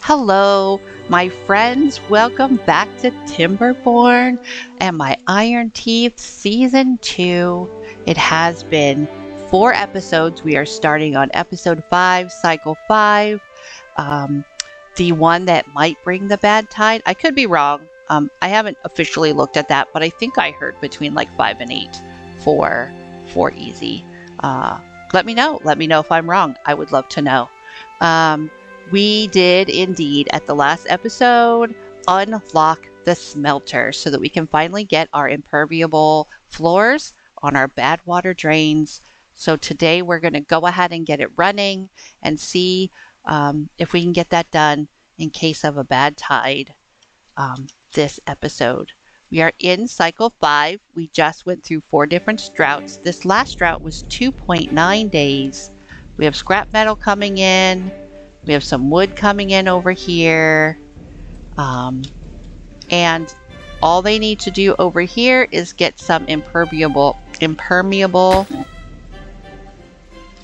Hello, my friends. Welcome back to Timberborn and my Iron Teeth Season 2. It has been 4 episodes. We are starting on episode 5, cycle 5. The one that might bring the bad tide. I could be wrong. I haven't officially looked at that, but I think I heard between like 5 and 8 for easy. Let me know. Let me know if I'm wrong. I would love to know. We did indeed, at the last episode, unlock the smelter so that we can finally get our impermeable floors on our bad water drains. So today we're going to go ahead and get it running and see if we can get that done in case of a bad tide this episode. We are in cycle 5. We just went through 4 different droughts. This last drought was 2.9 days. We have scrap metal coming in. We have some wood coming in over here. And all they need to do over here is get some impermeable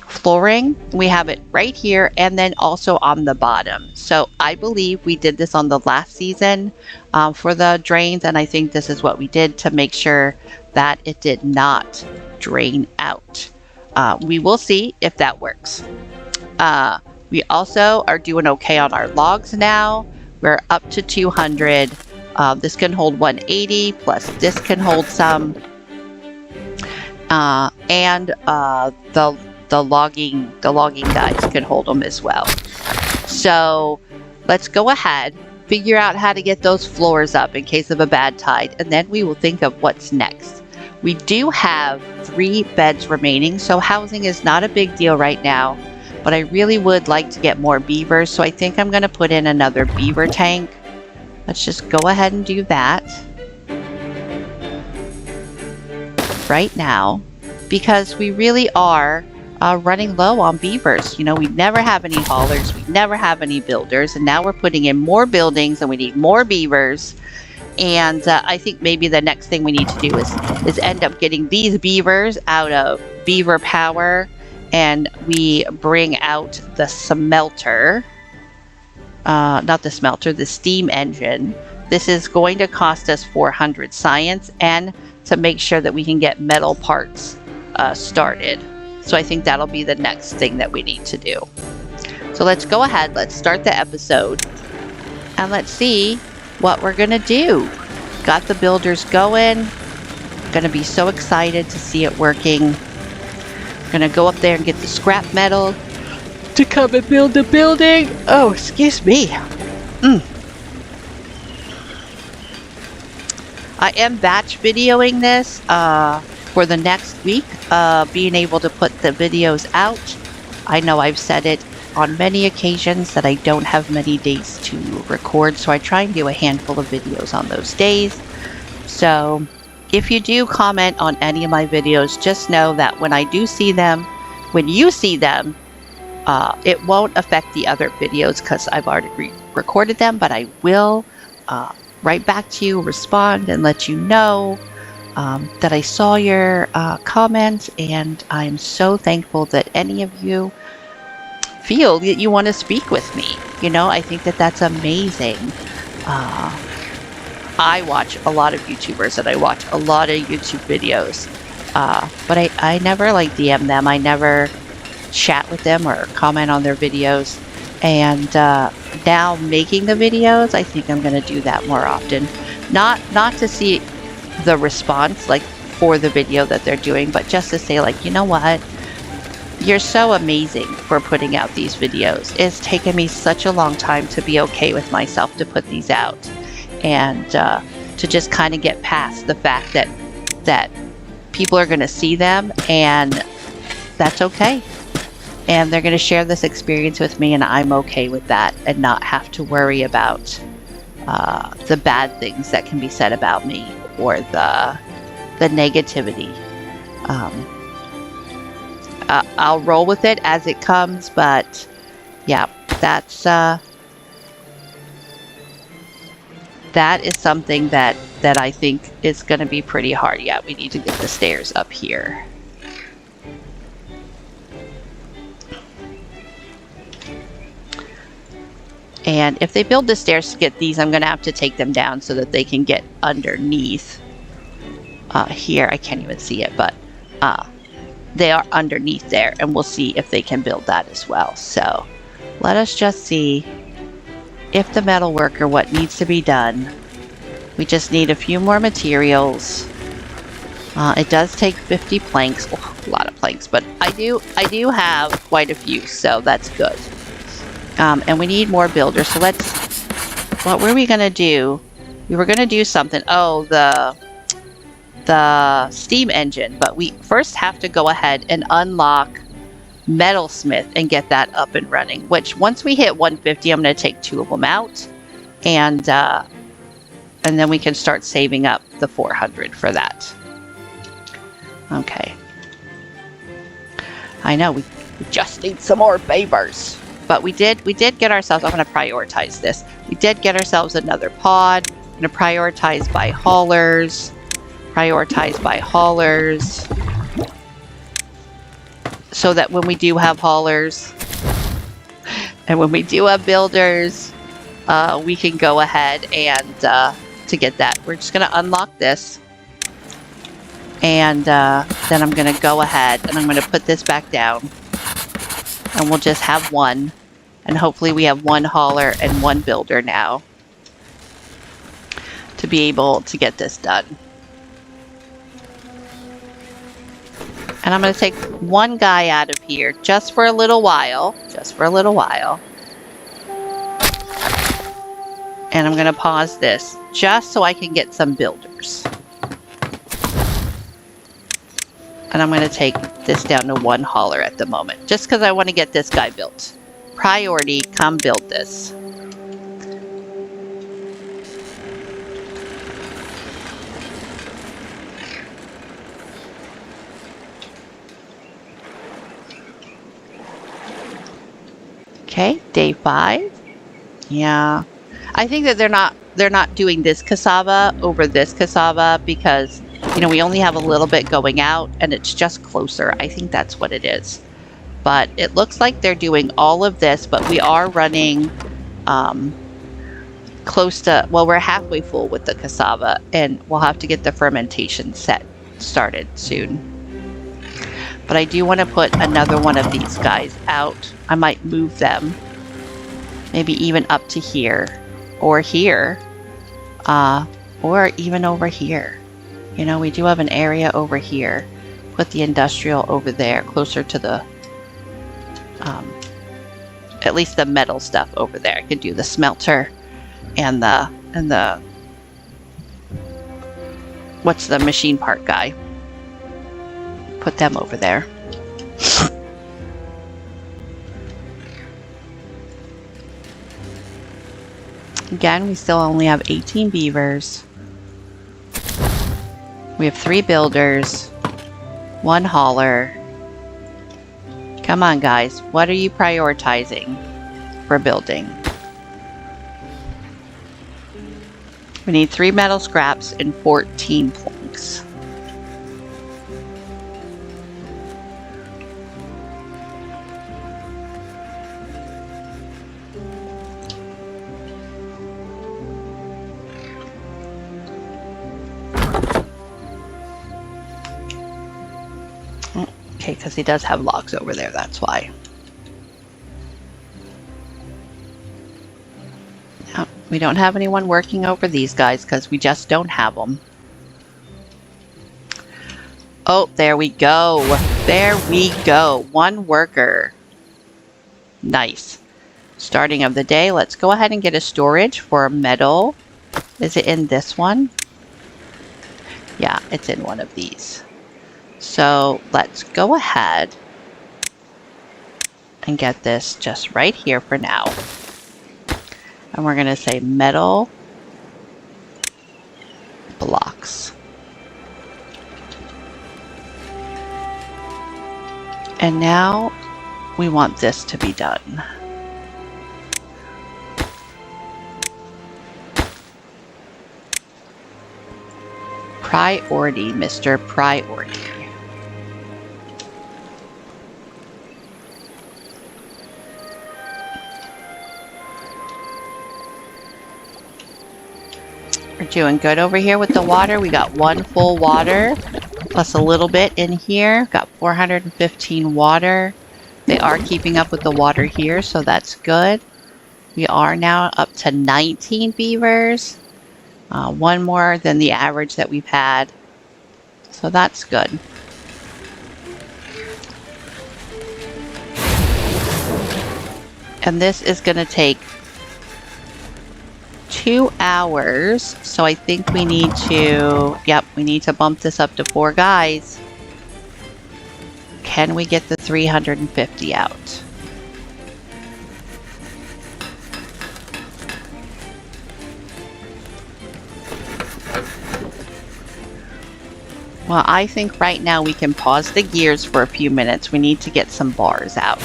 flooring. We have it right here and then also on the bottom. So I believe we did this on the last season for the drains, and I think this is what we did to make sure that it did not drain out. We will see if that works. We also are doing okay on our logs now. We're up to 200. This can hold 180, plus this can hold some. And the logging guys can hold them as well. So let's go ahead, figure out how to get those floors up in case of a bad tide, and then we will think of what's next. We do have 3 beds remaining, so housing is not a big deal right now. But I really would like to get more beavers, so I think I'm going to put in another beaver tank. Let's just go ahead and do that right now, because we really are running low on beavers. You know, we never have any haulers, we never have any builders, and now we're putting in more buildings and we need more beavers. And I think maybe the next thing we need to do is end up getting these beavers out of beaver power, and we bring out the smelter, not the smelter, the steam engine. This is going to cost us 400 science, and to make sure that we can get metal parts started. So I think that'll be the next thing that we need to do. So let's go ahead, let's start the episode, and let's see what we're gonna do. Got the builders going. Gonna be so excited to see it working. Gonna go up there and get the scrap metal to come and build the building. Oh, excuse me. I am batch videoing this for the next week, being able to put the videos out. I know I've said it on many occasions that I don't have many days to record, so I try and do a handful of videos on those days. So if you do comment on any of my videos, just know that when I do see them, when you see them, it won't affect the other videos because I've already recorded them, but I will write back to you, respond, and let you know that I saw your comments, and I'm so thankful that any of you feel that you want to speak with me. You know, I think that that's amazing. I watch a lot of YouTubers and I watch a lot of YouTube videos, but I never like DM them. I never chat with them or comment on their videos. And now making the videos, I think I'm going to do that more often. Not to see the response like for the video that they're doing, but just to say like, you know what? You're so amazing for putting out these videos. It's taken me such a long time to be okay with myself to put these out. And to just kind of get past the fact that people are going to see them, and that's okay. And they're going to share this experience with me, and I'm okay with that, and not have to worry about the bad things that can be said about me or the negativity. I'll roll with it as it comes, but yeah, that is something that I think is going to be pretty hard. Yeah, we need to get the stairs up here. And if they build the stairs to get these, I'm going to have to take them down so that they can get underneath. Here, I can't even see it, but they are underneath there, and we'll see if they can build that as well. So let us just see if the metal worker, what needs to be done. We just need a few more materials. It does take 50 planks. Oh, a lot of planks, but I do have quite a few, so that's good. And we need more builders. So what were we gonna do? We were gonna do something. Oh, the steam engine, but we first have to go ahead and unlock Metalsmith and get that up and running, which once we hit 150, I'm going to take 2 of them out, and then we can start saving up the 400 for that. Okay. I know we just need some more beavers, but we did get ourselves. I'm going to prioritize this. We did get ourselves another pod. I'm going to prioritize by haulers. Prioritize by haulers, so that when we do have haulers and when we do have builders, we can go ahead and to get that. We're just going to unlock this, and then I'm going to go ahead and I'm going to put this back down, and we'll just have one, and hopefully we have one hauler and one builder now to be able to get this done. And I'm going to take one guy out of here just for a little while. Just for a little while. And I'm going to pause this just so I can get some builders. And I'm going to take this down to one hauler at the moment, just because I want to get this guy built. Priority, come build this. Okay, day 5. Yeah, I think that they're not doing this cassava over this cassava because, you know, we only have a little bit going out and it's just closer. I think that's what it is. But it looks like they're doing all of this, but we are running close to, well, we're halfway full with the cassava, and we'll have to get the fermentation started soon. But I do want to put another one of these guys out. I might move them. Maybe even up to here. Or here. Or even over here. You know, we do have an area over here. Put the industrial over there, closer to the... at least the metal stuff over there. I could do the smelter and the... What's the machine part guy? Put them over there. Again, we still only have 18 beavers. We have 3 builders, 1 hauler. Come on, guys. What are you prioritizing for building? We need 3 metal scraps and 14 planks. Okay, because he does have logs over there, that's why. No, we don't have anyone working over these guys because we just don't have them. Oh, there we go. There we go. 1 worker. Nice. Starting of the day. Let's go ahead and get a storage for metal. Is it in this one? Yeah, it's in one of these. So let's go ahead and get this just right here for now. And we're going to say metal blocks. And now we want this to be done. Priority, Mr. Priority. We're doing good over here with the water. We got 1 full water plus a little bit in here. Got 415 water. They are keeping up with the water here, so that's good. We are now up to 19 beavers. 1 more than the average that we've had. So that's good. And this is going to take 2 hours. So I think we need to, we need to bump this up to 4 guys. Can we get the 350 out? Well, I think right now we can pause the gears for a few minutes. We need to get some bars out.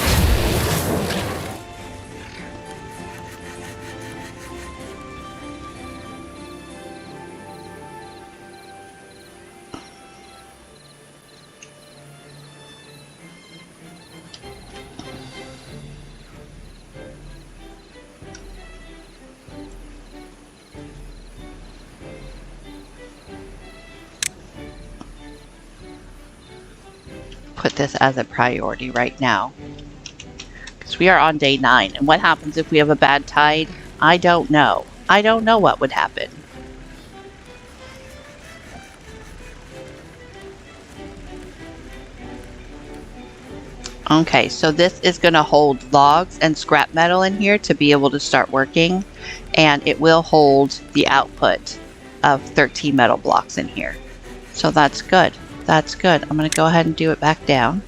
Put this as a priority right now because we are on day 9, and what happens if we have a bad tide? I don't know. I don't know what would happen. Okay, so this is going to hold logs and scrap metal in here to be able to start working, and it will hold the output of 13 metal blocks in here. So that's good. That's good. I'm going to go ahead and do it back down.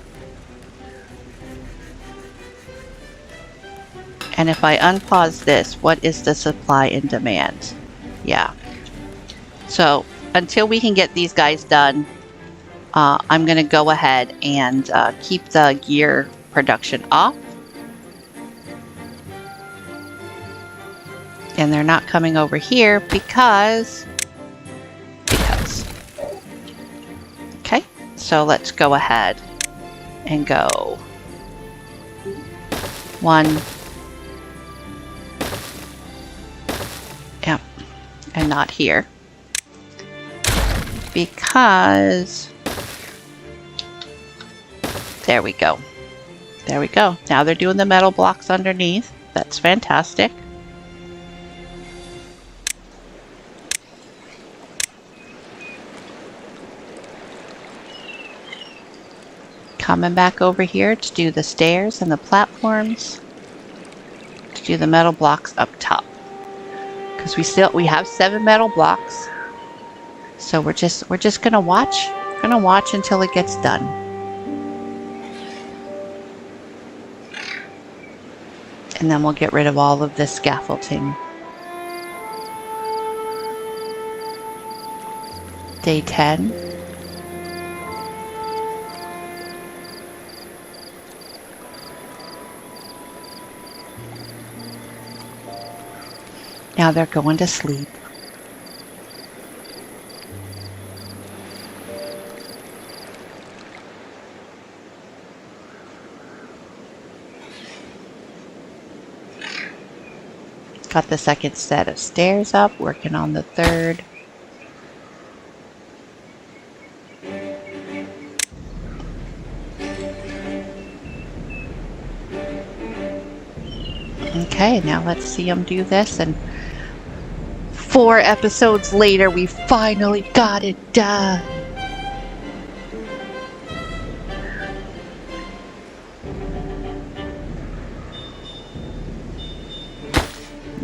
And if I unpause this, what is the supply and demand? Yeah. So until we can get these guys done, I'm going to go ahead and keep the gear production off. And they're not coming over here because. Okay, so let's go ahead and go 1. Yep, and not here. Because there we go. There we go. Now they're doing the metal blocks underneath. That's fantastic. Coming back over here to do the stairs and the platforms. To do the metal blocks up top. Because we have 7 metal blocks. So we're just gonna watch. Gonna watch until it gets done. And then we'll get rid of all of this scaffolding. Day 10. Now they're going to sleep. Got the second set of stairs up, working on the third. Okay, now let's see them do this, and 4 episodes later, we finally got it done.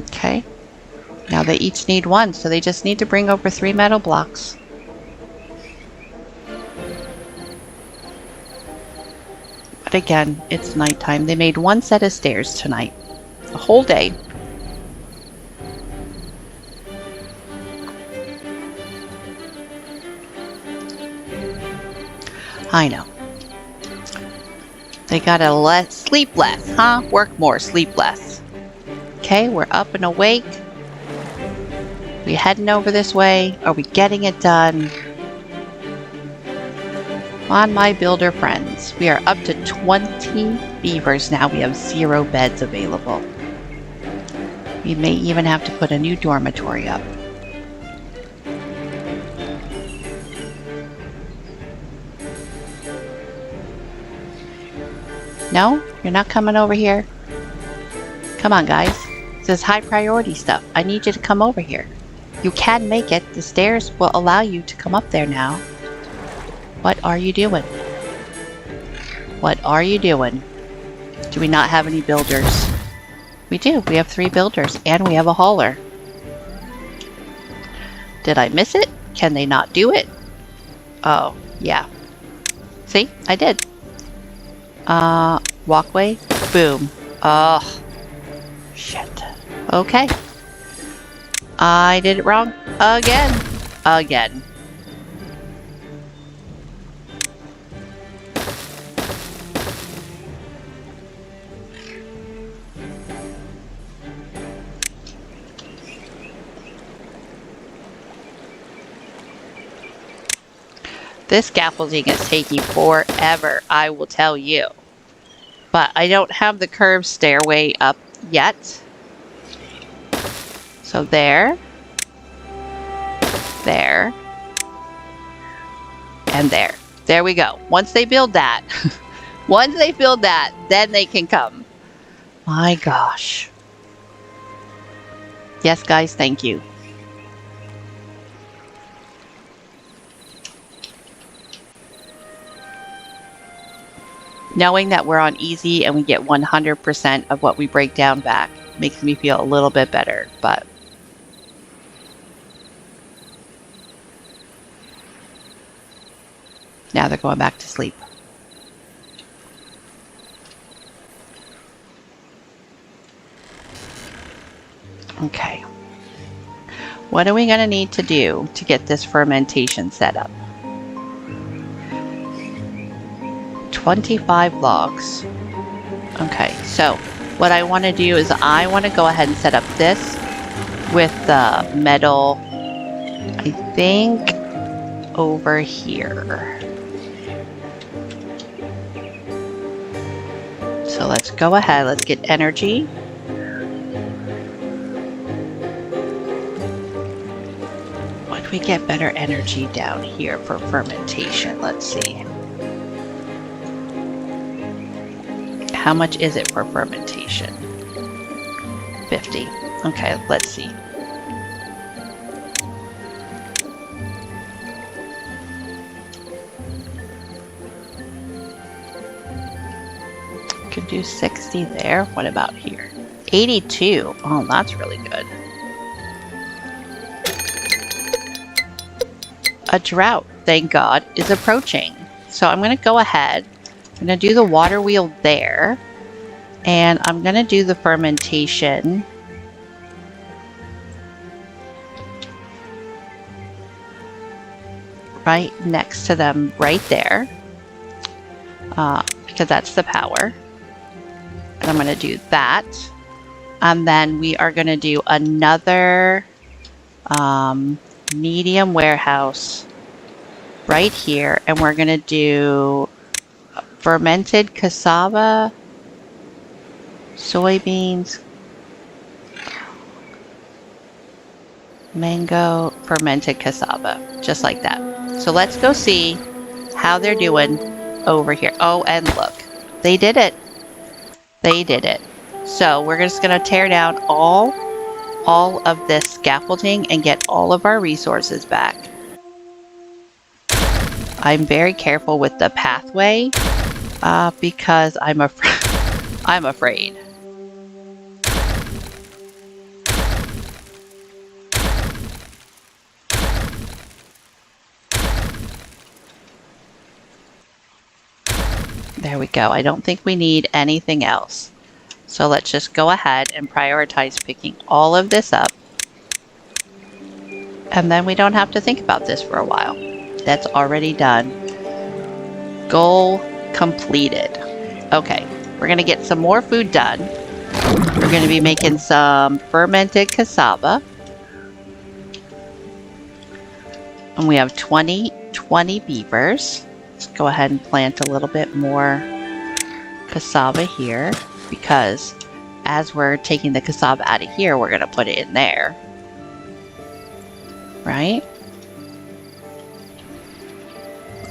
Okay, now they each need 1, so they just need to bring over 3 metal blocks. But again, it's nighttime. They made 1 set of stairs tonight. The whole day. I know. They gotta sleep less, huh? Work more, sleep less. Okay, we're up and awake. We heading over this way? Are we getting it done? On my builder friends, we are up to 20 beavers now. We have 0 beds available. We may even have to put a new dormitory up. No? You're not coming over here? Come on, guys. This is high priority stuff. I need you to come over here. You can make it. The stairs will allow you to come up there now. What are you doing? What are you doing? Do we not have any builders? We do. We have 3 builders and we have a hauler. Did I miss it? Can they not do it? Oh, yeah. See? I did. Walkway. Boom. Oh. Shit. Okay. I did it wrong. Again. Again. This scaffolding is taking forever, I will tell you. But I don't have the curved stairway up yet. So there. There. And there. There we go. Once they build that, then they can come. My gosh. Yes, guys, thank you. Knowing that we're on easy and we get 100% of what we break down back makes me feel a little bit better, but now they're going back to sleep. Okay. What are we going to need to do to get this fermentation set up? 25 logs. Okay, so what I want to do is I want to go ahead and set up this with the metal, I think, over here. So let's go ahead, let's get energy. Would we get better energy down here for fermentation? Let's see. How much is it for fermentation? 50. Okay, let's see. Could do 60 there. What about here? 82. Oh, that's really good. A drought, thank God, is approaching. So I'm going to go ahead. I'm going to do the water wheel there, and I'm going to do the fermentation right next to them right there, because that's the power. And I'm going to do that, and then we are going to do another medium warehouse right here, and we're going to do fermented cassava, soybeans, mango, fermented cassava, just like that. So let's go see how they're doing over here. Oh, and look, they did it. They did it. So we're just going to tear down all of this scaffolding and get all of our resources back. I'm very careful with the pathway. Because I'm afraid. There we go. I don't think we need anything else. So let's just go ahead and prioritize picking all of this up. And then we don't have to think about this for a while. That's already done. Goal completed. Okay, we're going to get some more food done. We're going to be making some fermented cassava. And we have 20 beavers. Let's go ahead and plant a little bit more cassava here, because as we're taking the cassava out of here, we're going to put it in there. Right?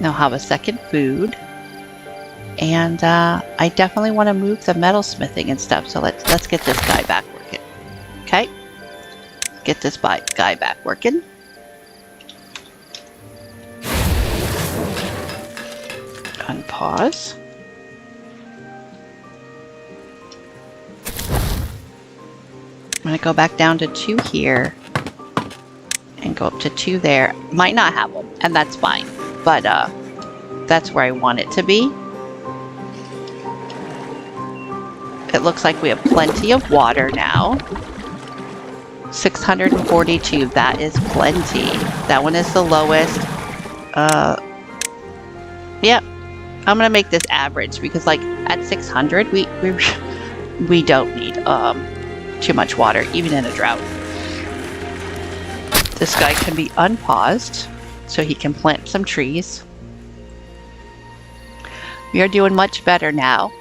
Now have a second food. And I definitely want to move the metalsmithing and stuff. So let's get this guy back working. Okay. Get this guy back working. Unpause. I'm going to go back down to 2 here and go up to 2 there. Might not have them, and that's fine. But that's where I want it to be. It looks like we have plenty of water now. 642, that is plenty. That one is the lowest. Yep. I'm gonna make this average because like at 600 we don't need too much water even in a drought. This guy can be unpaused so he can plant some trees. We are doing much better now.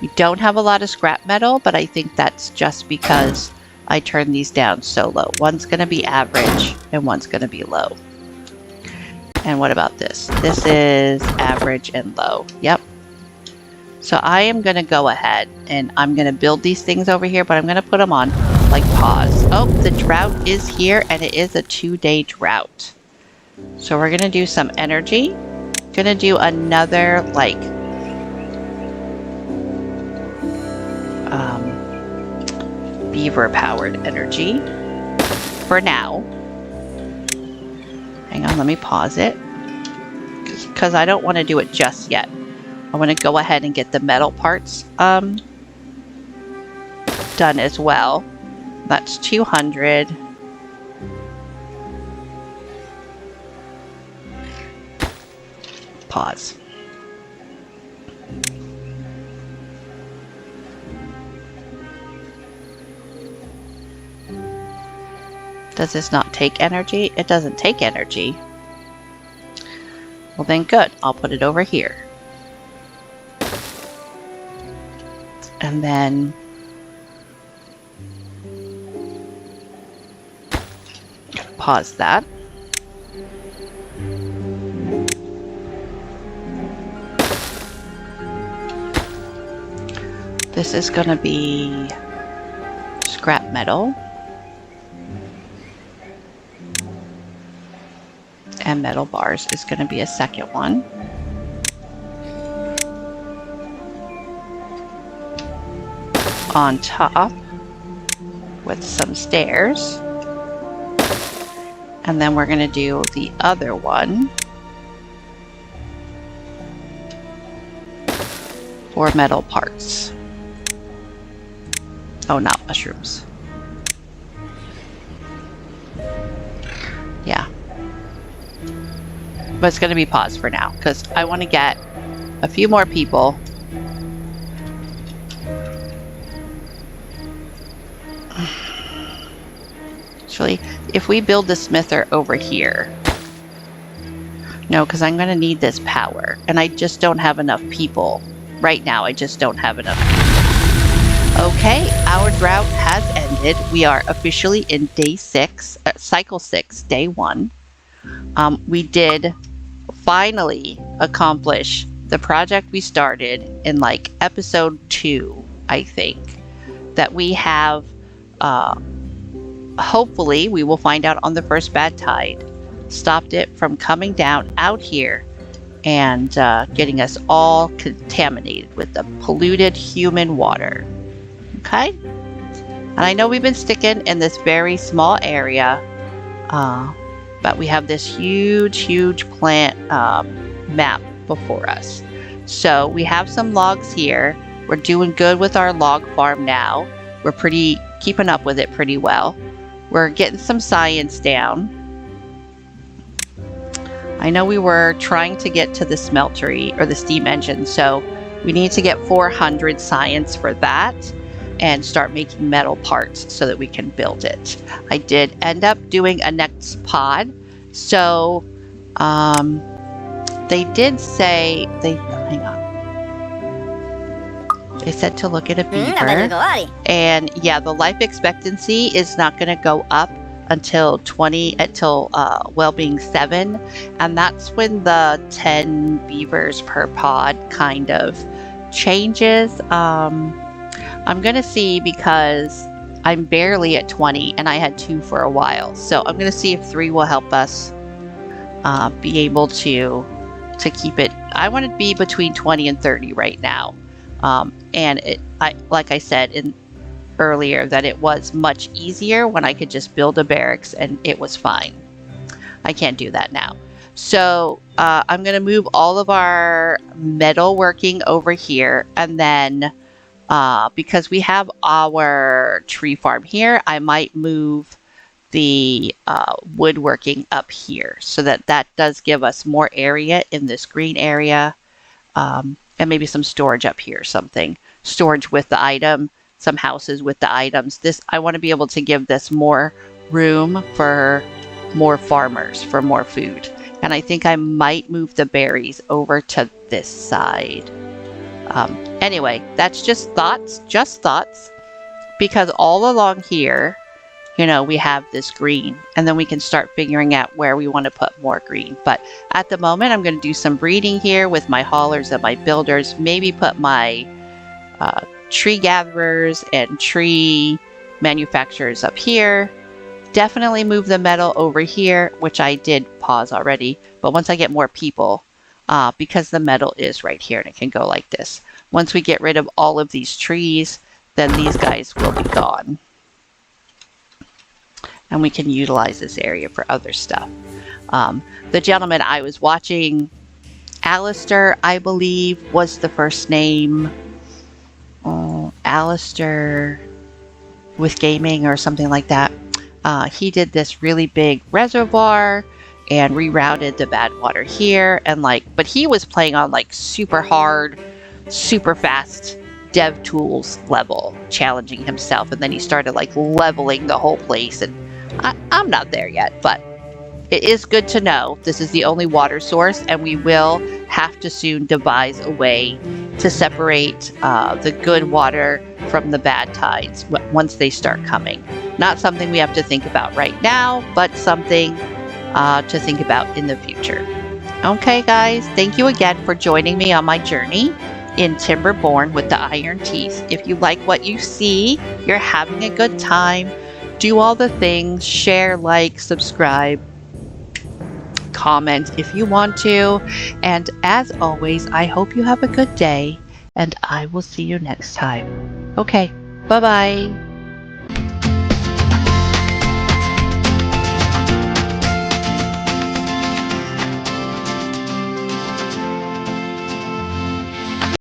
We don't have a lot of scrap metal, but I think that's just because I turned these down so low. One's going to be average and one's going to be low. And what about this? This is average and low. Yep. So I am going to go ahead and I'm going to build these things over here, but I'm going to put them on like pause. Oh, the drought is here and it is a 2-day drought. So we're going to do some energy. Going to do another like beaver powered energy for now. Hang on, let me pause it because I don't want to do it just yet. I want to go ahead and get the metal parts done as well. That's 200. Pause. Does this not take energy? It doesn't take energy. Well then good, I'll put it over here. And then pause that. This is going to be scrap metal. And metal bars is going to be a second one. On top with some stairs. And then we're going to do the other one for metal parts. Oh, not mushrooms. Yeah. But it's going to be paused for now because I want to get a few more people. Actually, if we build the smither over here. No, because I'm going to need this power. And I just don't have enough people. Right now, I just don't have enough people. Okay, our drought has ended. We are officially in day 6, cycle 6, day 1. We did finally accomplish the project we started in like episode 2, I think, that we have hopefully we will find out on the first bad tide stopped it from coming down out here and getting us all contaminated with the polluted human water. Okay, and I know we've been sticking in this very small area, but we have this huge plant map before us. So we have some logs here. We're doing good with our log farm now. We're keeping up with it pretty well. We're getting some science down. I know we were trying to get to the smeltery or the steam engine, so we need to get 400 science for that and start making metal parts so that we can build it. I did end up doing a next pod. So they did say, hang on. They said to look at a beaver. And yeah, the life expectancy is not going to go up until wellbeing 7, and that's when the 10 beavers per pod kind of changes. I'm gonna see, because I'm barely at 20 and I had 2 for a while, so I'm gonna see if 3 will help us be able to keep it. I want to be between 20 and 30 right now, and like I said earlier, that it was much easier when I could just build a barracks and it was fine. I can't do that now. So I'm going to move all of our metal working over here, and then because we have our tree farm here, I might move the woodworking up here, so that does give us more area in this green area, and maybe some storage up here, storage with the item, some houses with the items. I want to be able to give this more room for more farmers, for more food. And I think I might move the berries over to this side. Anyway, that's just thoughts, because all along here, we have this green, and then we can start figuring out where we want to put more green. But at the moment, I'm going to do some breeding here with my haulers and my builders, maybe put my tree gatherers and tree manufacturers up here. Definitely move the metal over here, which I did pause already, but once I get more people, because the metal is right here and it can go like this. Once we get rid of all of these trees, then these guys will be gone. And we can utilize this area for other stuff. The gentleman I was watching, Alistair, I believe was the first name. Alistair with gaming or something like that. He did this really big reservoir and rerouted the bad water here, and but he was playing on super hard, super fast dev tools level, challenging himself, and then he started leveling the whole place, and I'm not there yet, but it is good to know this is the only water source, and we will have to soon devise a way to separate the good water from the bad tides once they start coming. Not something we have to think about right now, but something to think about in the future. Okay, guys, thank you again for joining me on my journey in Timberborn with the Iron Teeth. If you like what you see, you're having a good time, do all the things, share, like, subscribe, comment if you want to. And as always, I hope you have a good day, and I will see you next time. Okay, bye-bye.